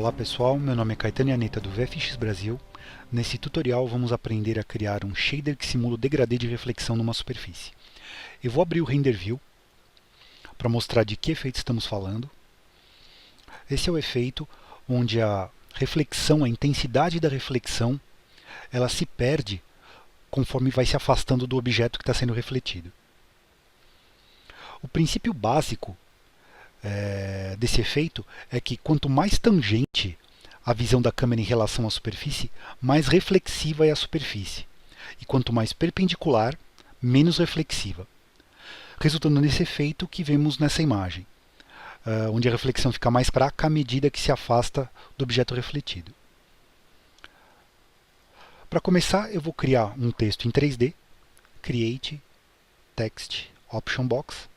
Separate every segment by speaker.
Speaker 1: Olá pessoal, meu nome é Caetano Yaneta do VFX Brasil. Nesse tutorial vamos aprender a criar um shader que simula o degradê de reflexão numa superfície. Eu vou abrir o Render View para mostrar de que efeito estamos falando. Esse é o efeito onde a reflexão, a intensidade da reflexão, ela se perde conforme vai se afastando do objeto que está sendo refletido. O princípio básico desse efeito é que quanto mais tangente a visão da câmera em relação à superfície, mais reflexiva é a superfície. E quanto mais perpendicular, menos reflexiva. Resultando nesse efeito que vemos nessa imagem, onde a reflexão fica mais fraca à medida que se afasta do objeto refletido. Para começar, eu vou criar um texto em 3D, Create Text Option Box.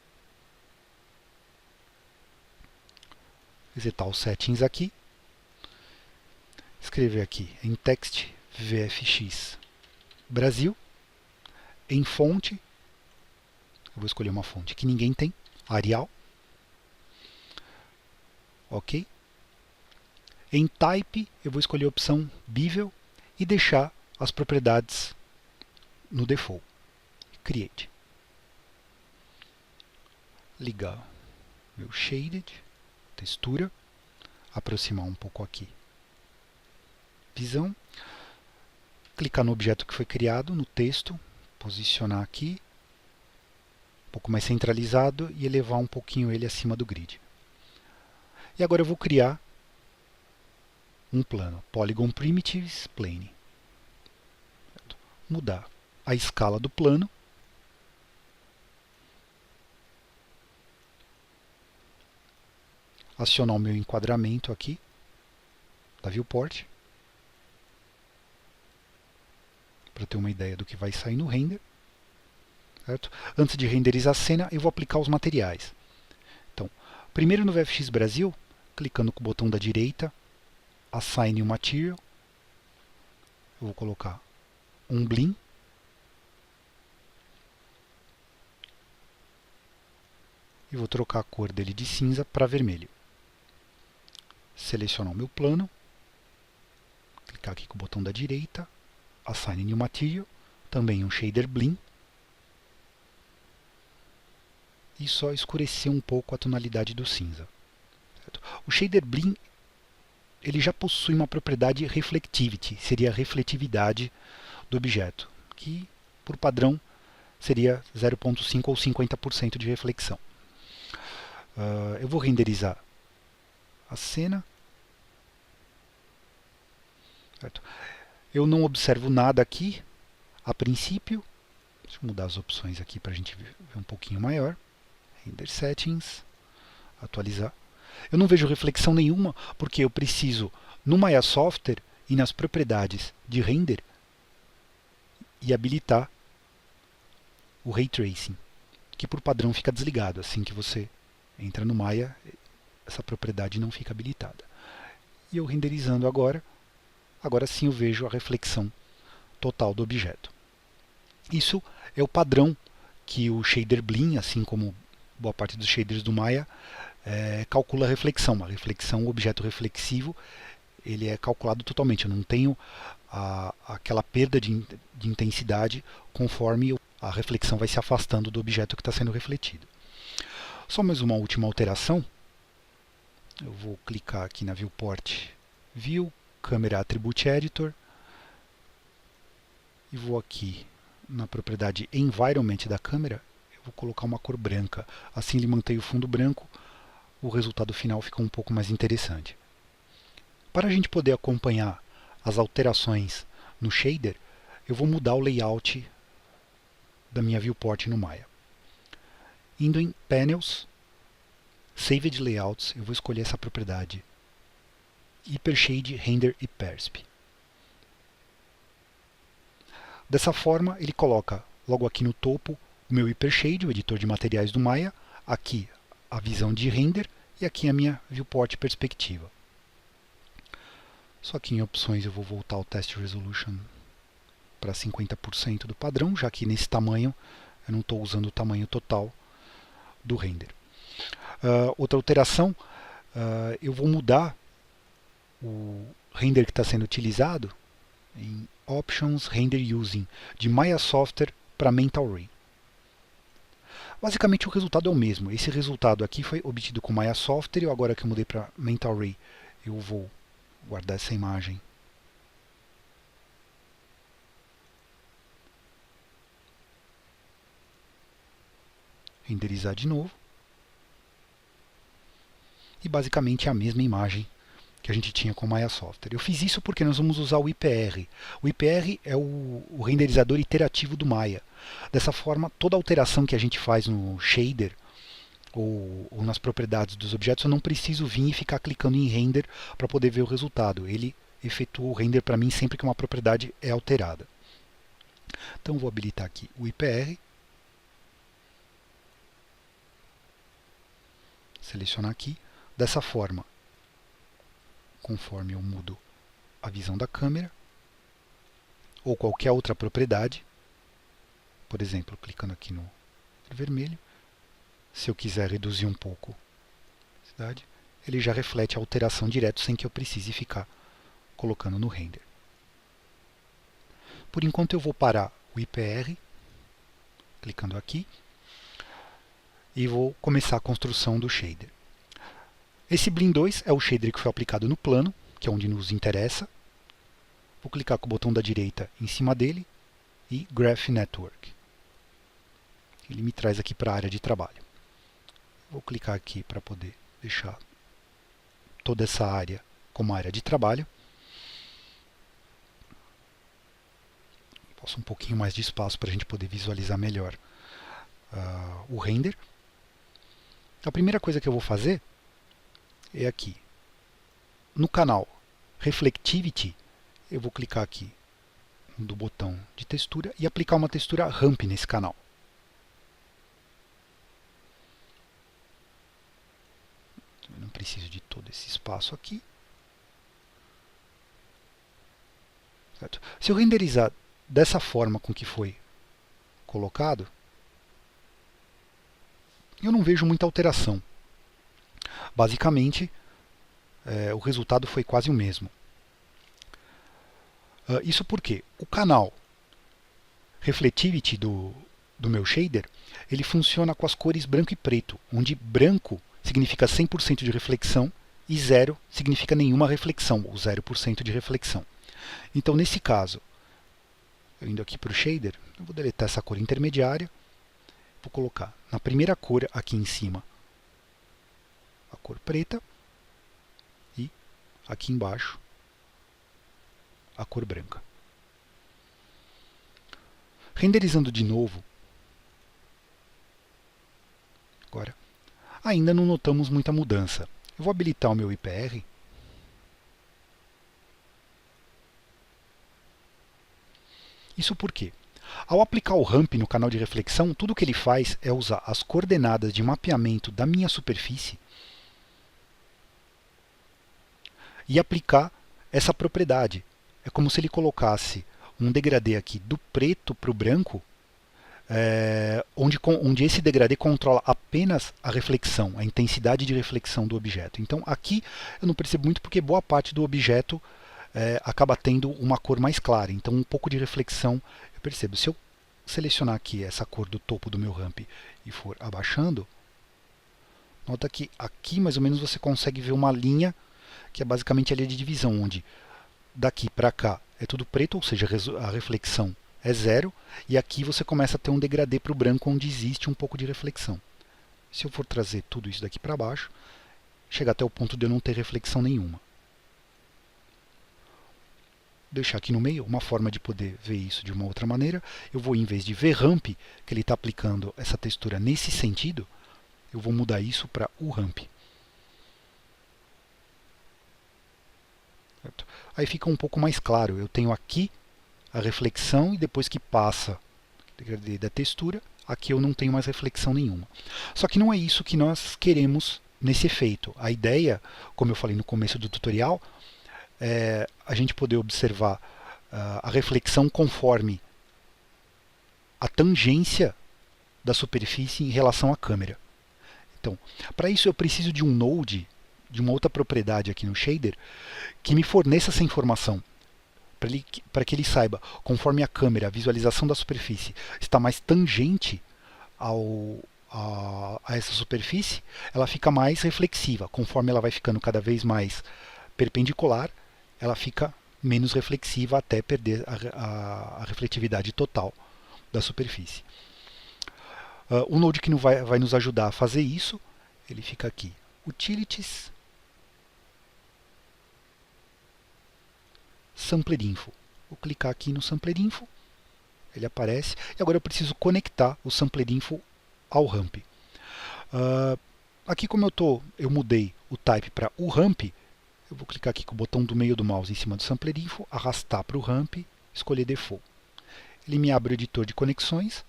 Speaker 1: Visitar os settings aqui, escrever aqui em text VFX Brasil, em fonte, eu vou escolher uma fonte que ninguém tem, Arial, ok? Em type eu vou escolher a opção Bevel e deixar as propriedades no default, Create. Ligar meu Shaded, textura, aproximar um pouco aqui. Visão, clicar no objeto que foi criado, no texto, posicionar aqui, um pouco mais centralizado e elevar um pouquinho ele acima do grid. E agora eu vou criar um plano, Polygon Primitives Plane. Mudar a escala do plano. Acionar o meu enquadramento aqui, da viewport, para ter uma ideia do que vai sair no render. Certo? Antes de renderizar a cena, eu vou aplicar os materiais. Então, primeiro no VFX Brasil, clicando com o botão da direita, Assign New Material, eu vou colocar um Blim, e vou trocar a cor dele de cinza para vermelho. Selecionar o meu plano, clicar aqui com o botão da direita, Assign New Material, também um Shader Blim, e só escurecer um pouco a tonalidade do cinza. Certo? O Shader Blim ele já possui uma propriedade Reflectivity, seria a refletividade do objeto, que por padrão seria 0,5 ou 50% de reflexão. Eu vou renderizar a cena. Certo? Eu não observo nada aqui, a princípio. Deixa eu mudar as opções aqui para a gente ver um pouquinho maior. Render Settings, atualizar. Eu não vejo reflexão nenhuma, porque eu preciso, no Maya Software, ir nas propriedades de render e habilitar o Ray Tracing, que por padrão fica desligado. Assim que você entra no Maya, essa propriedade não fica habilitada. E eu renderizando agora sim eu vejo a reflexão total do objeto. Isso é o padrão que o Shader Blim, assim como boa parte dos shaders do Maya, calcula a reflexão. A reflexão, o objeto reflexivo, ele é calculado totalmente. Eu não tenho aquela perda de intensidade conforme a reflexão vai se afastando do objeto que está sendo refletido. Só mais uma última alteração. Eu vou clicar aqui na Viewport View, Camera Attribute Editor, e vou aqui na propriedade Environment da câmera, eu vou colocar uma cor branca. Assim ele mantém o fundo branco, o resultado final fica um pouco mais interessante. Para a gente poder acompanhar as alterações no shader, eu vou mudar o layout da minha viewport no Maya. Indo em Panels, Saved Layouts, eu vou escolher essa propriedade Hypershade Render e Persp. Dessa forma, ele coloca logo aqui no topo o meu Hypershade, o editor de materiais do Maya, aqui a visão de render e aqui a minha viewport perspectiva. Só que em opções eu vou voltar o Test Resolution para 50% do padrão, já que nesse tamanho eu não estou usando o tamanho total do render. Outra alteração, eu vou mudar o render que está sendo utilizado em Options Render Using, de Maya Software para Mental Ray. Basicamente o resultado é o mesmo. Esse resultado aqui foi obtido com Maya Software e agora que eu mudei para Mental Ray, eu vou guardar essa imagem. Renderizar de novo. E basicamente é a mesma imagem que a gente tinha com Maya Software. Eu fiz isso porque nós vamos usar o IPR. O IPR é o renderizador iterativo do Maya. Dessa forma, toda alteração que a gente faz no shader ou nas propriedades dos objetos, eu não preciso vir e ficar clicando em render para poder ver o resultado. Ele efetua o render para mim sempre que uma propriedade é alterada. Então vou habilitar aqui o IPR. Selecionar aqui. Dessa forma, conforme eu mudo a visão da câmera, ou qualquer outra propriedade, por exemplo, clicando aqui no vermelho, se eu quiser reduzir um pouco a intensidade, ele já reflete a alteração direto sem que eu precise ficar colocando no render. Por enquanto eu vou parar o IPR, clicando aqui, e vou começar a construção do shader. Esse Blinn 2 é o shader que foi aplicado no plano, que é onde nos interessa. Vou clicar com o botão da direita em cima dele e Graph Network. Ele me traz aqui para a área de trabalho. Vou clicar aqui para poder deixar toda essa área como área de trabalho. Posso um pouquinho mais de espaço para a gente poder visualizar melhor o render. A primeira coisa que eu vou fazer é aqui. No canal Reflectivity, eu vou clicar aqui do botão de textura e aplicar uma textura Ramp nesse canal. Eu não preciso de todo esse espaço aqui. Certo? Se eu renderizar dessa forma com que foi colocado, eu não vejo muita alteração. Basicamente, o resultado foi quase o mesmo. Isso porque o canal Reflectivity do meu shader, ele funciona com as cores branco e preto, onde branco significa 100% de reflexão e 0 significa nenhuma reflexão, ou 0% de reflexão. Então, nesse caso, eu indo aqui para o shader, eu vou deletar essa cor intermediária, vou colocar na primeira cor aqui em cima a cor preta e aqui embaixo a cor branca. Renderizando de novo, agora, ainda não notamos muita mudança. Eu vou habilitar o meu IPR. Isso porque, ao aplicar o ramp no canal de reflexão, tudo que ele faz é usar as coordenadas de mapeamento da minha superfície e aplicar essa propriedade. É como se ele colocasse um degradê aqui do preto para o branco, onde esse degradê controla apenas a reflexão, a intensidade de reflexão do objeto. Então aqui eu não percebo muito porque boa parte do objeto acaba tendo uma cor mais clara. Então um pouco de reflexão eu percebo. Se eu selecionar aqui essa cor do topo do meu ramp e for abaixando, nota que aqui mais ou menos você consegue ver uma linha que é basicamente a linha de divisão, onde daqui para cá é tudo preto, ou seja, a reflexão é 0, e aqui você começa a ter um degradê para o branco, onde existe um pouco de reflexão. Se eu for trazer tudo isso daqui para baixo, chega até o ponto de eu não ter reflexão nenhuma. Deixar aqui no meio uma forma de poder ver isso de uma outra maneira. Eu vou, em vez de VRamp, que ele está aplicando essa textura nesse sentido, eu vou mudar isso para URamp. Certo? Aí fica um pouco mais claro. Eu tenho aqui a reflexão e depois que passa da textura, aqui eu não tenho mais reflexão nenhuma. Só que não é isso que nós queremos nesse efeito. A ideia, como eu falei no começo do tutorial, é a gente poder observar a reflexão conforme a tangência da superfície em relação à câmera. Então, para isso eu preciso de um node de uma outra propriedade aqui no shader que me forneça essa informação, para que ele saiba, conforme a câmera, a visualização da superfície está mais tangente a essa superfície, ela fica mais reflexiva. Conforme ela vai ficando cada vez mais perpendicular, ela fica menos reflexiva até perder a refletividade total da superfície. O Node que vai nos ajudar a fazer isso, ele fica aqui, Utilities, Sampler Info. Vou clicar aqui no Sampler Info, ele aparece, e agora eu preciso conectar o Sampler Info ao ramp. Aqui como eu mudei o type para o ramp, eu vou clicar aqui com o botão do meio do mouse em cima do Sampler Info, arrastar para o ramp, escolher Default. Ele me abre o editor de conexões,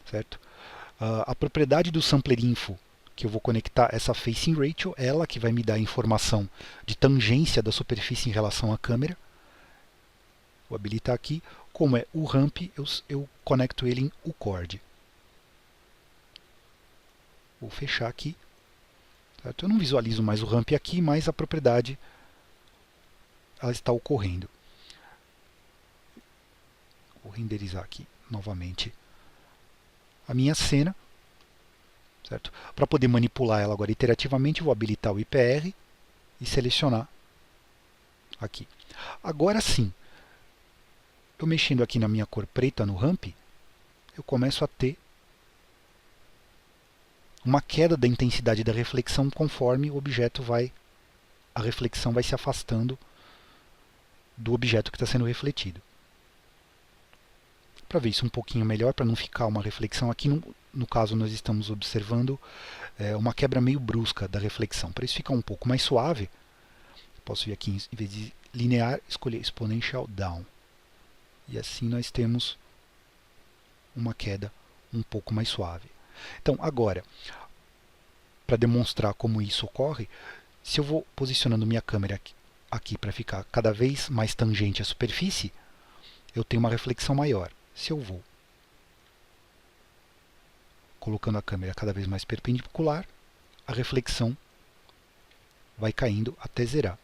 Speaker 1: certo? A propriedade do Sampler Info que eu vou conectar, essa Facing Ratio, ela que vai me dar a informação de tangência da superfície em relação à câmera. Vou habilitar aqui. Como é o ramp, eu conecto ele em uCord. Vou fechar aqui. Certo? Eu não visualizo mais o ramp aqui, mas a propriedade ela está ocorrendo. Vou renderizar aqui novamente a minha cena. Para poder manipular ela agora iterativamente, vou habilitar o IPR e selecionar aqui. Agora sim, eu mexendo aqui na minha cor preta no ramp, eu começo a ter uma queda da intensidade da reflexão conforme o objeto a reflexão vai se afastando do objeto que está sendo refletido. Para ver isso um pouquinho melhor, para não ficar uma reflexão aqui, no caso nós estamos observando uma quebra meio brusca da reflexão. Para isso ficar um pouco mais suave, posso vir aqui, em vez de linear, escolher Exponential Down. E assim nós temos uma queda um pouco mais suave. Então agora, para demonstrar como isso ocorre, se eu vou posicionando minha câmera aqui para ficar cada vez mais tangente à superfície, eu tenho uma reflexão maior. Se eu vou colocando a câmera cada vez mais perpendicular, a reflexão vai caindo até zerar.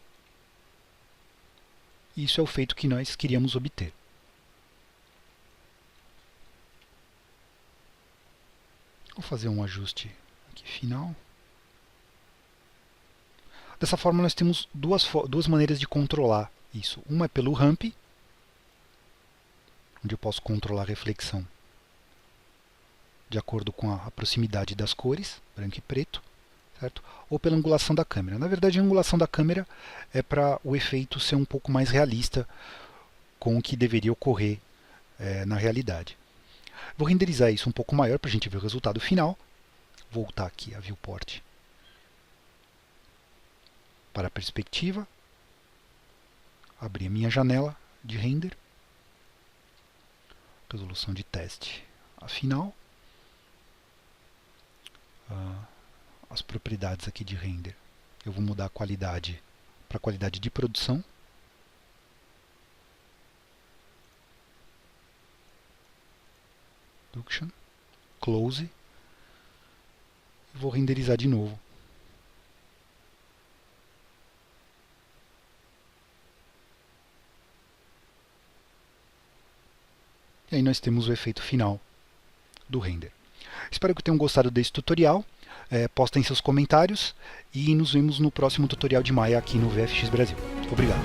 Speaker 1: Isso é o efeito que nós queríamos obter. Vou fazer um ajuste aqui final. Dessa forma nós temos duas maneiras de controlar isso. Uma é pelo ramp, onde eu posso controlar a reflexão de acordo com a proximidade das cores, branco e preto, certo? Ou pela angulação da câmera. Na verdade, a angulação da câmera é para o efeito ser um pouco mais realista com o que deveria ocorrer na realidade. Vou renderizar isso um pouco maior para a gente ver o resultado final. Voltar aqui a viewport para a perspectiva. Abrir a minha janela de render. Resolução de teste a final. As propriedades aqui de render. Eu vou mudar a qualidade para a qualidade de produção. Production. Close. E vou renderizar de novo. E aí nós temos o efeito final do render. Espero que tenham gostado desse tutorial. Postem seus comentários e nos vemos no próximo tutorial de Maya aqui no VFX Brasil. Obrigado.